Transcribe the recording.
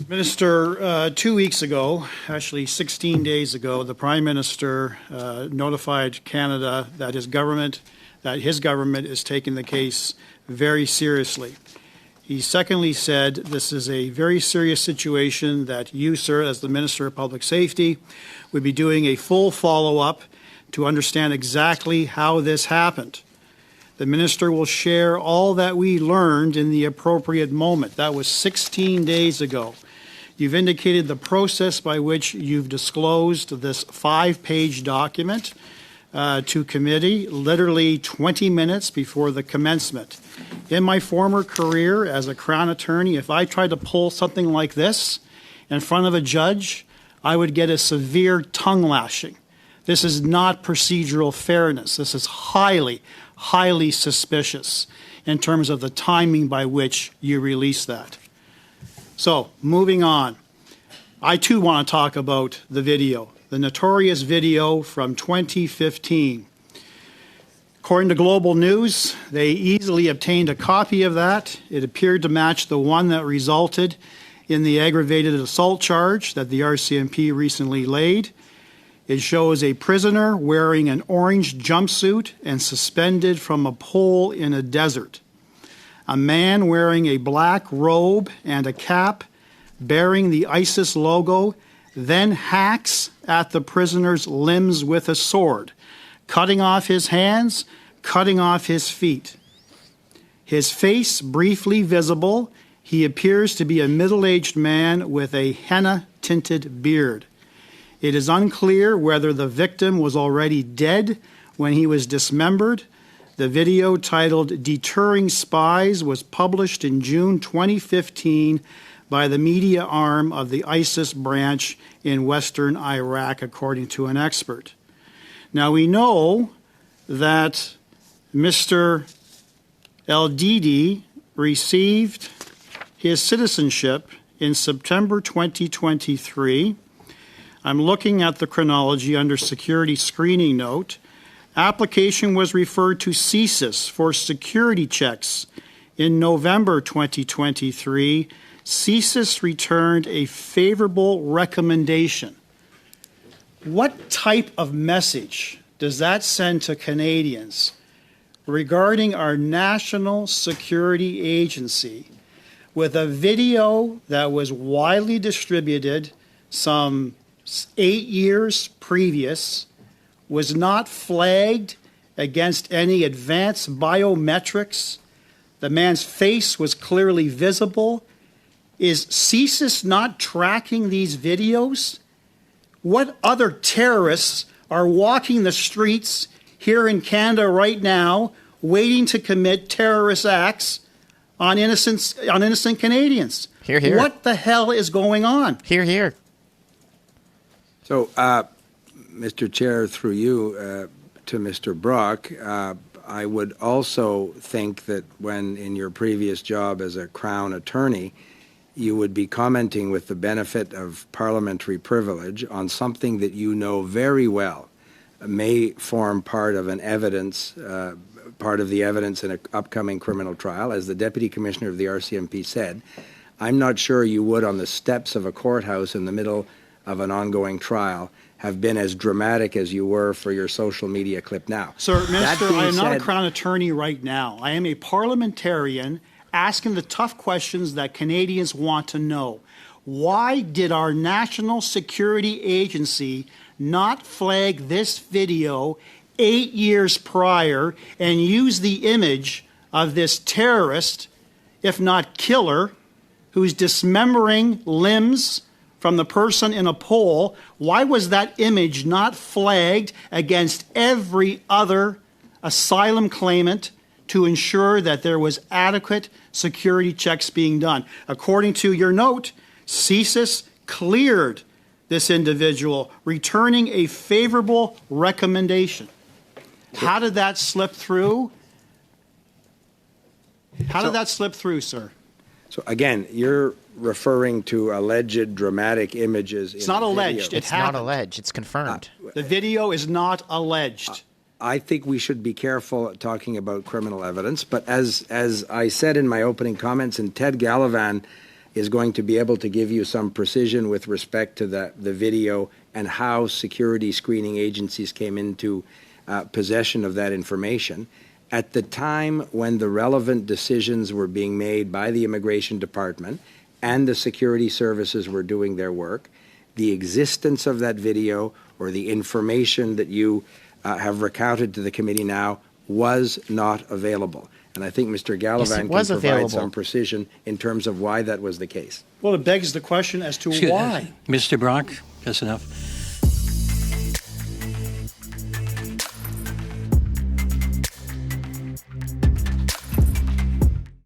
Minister, 2 weeks ago, actually 16 days ago, the Prime Minister notified Canada that his government is taking the case very seriously. He secondly said this is a very serious situation that you, sir, as the Minister of Public Safety, would be doing a full follow-up to understand exactly how this happened. The Minister will share all that we learned in the appropriate moment. That was 16 days ago. You've indicated the process by which you've disclosed this 5-page document to committee, literally 20 minutes before the commencement. In my former career as a Crown attorney, if I tried to pull something like this in front of a judge, I would get a severe tongue lashing. This is not procedural fairness. This is highly, highly suspicious in terms of the timing by which you release that. So, moving on. I too want to talk about the video, the notorious video from 2015. According to Global News, they easily obtained a copy of that. It appeared to match the one that resulted in the aggravated assault charge that the RCMP recently laid. It shows a prisoner wearing an orange jumpsuit and suspended from a pole in a desert. A man wearing a black robe and a cap bearing the ISIS logo then hacks at the prisoner's limbs with a sword, cutting off his hands, cutting off his feet. His face briefly visible, he appears to be a middle-aged man with a henna-tinted beard. It is unclear whether the victim was already dead when he was dismembered. The video, titled "Deterring Spies," was published in June 2015 by the media arm of the ISIS branch in western Iraq, according to an expert. Now, we know that Mr. El-Didi received his citizenship in September 2023. I'm looking at the chronology under security screening note. Application was referred to CSIS for security checks in November 2023. CSIS returned a favorable recommendation. What type of message does that send to Canadians regarding our national security agency with a video that was widely distributed some 8 years previous, was not flagged against any advanced biometrics? The man's face was clearly visible. Is CSIS not tracking these videos? What other terrorists are walking the streets here in Canada right now waiting to commit terrorist acts on innocent Canadians? Hear, hear. What the hell is going on? Hear, hear. So, Mr. Chair, through you to Mr. Brock, I would also think that when in your previous job as a Crown attorney, you would be commenting with the benefit of parliamentary privilege on something that you know very well may form part of the evidence in an upcoming criminal trial. As the Deputy Commissioner of the RCMP said, I'm not sure you would, on the steps of a courthouse in the middle of an ongoing trial, have been as dramatic as you were for your social media clip now. Sir, Minister, I am not a Crown attorney right now. I am a parliamentarian asking the tough questions that Canadians want to know. Why did our National Security Agency not flag this video 8 years prior and use the image of this terrorist, if not killer, who's dismembering limbs from the person in a pole? Why was that image not flagged against every other asylum claimant to ensure that there was adequate security checks being done? According to your note, CSIS cleared this individual, returning a favorable recommendation. How did that slip through? How did that slip through, sir? So again, you're referring to alleged dramatic images. It's not alleged. It's not alleged. It's confirmed. The video is not alleged. I think we should be careful talking about criminal evidence, but as I said in my opening comments, and Ted Gallivan is going to be able to give you some precision with respect to the video and how security screening agencies came into possession of that information. At the time when the relevant decisions were being made by the Immigration Department and the security services were doing their work, the existence of that video or the information that you have recounted to the committee now was not available. And I think Mr. Gallivan can provide available. some precision in terms of why that was the case. Well, it begs the question as to Excuse- why. Mr. Brock, that's enough.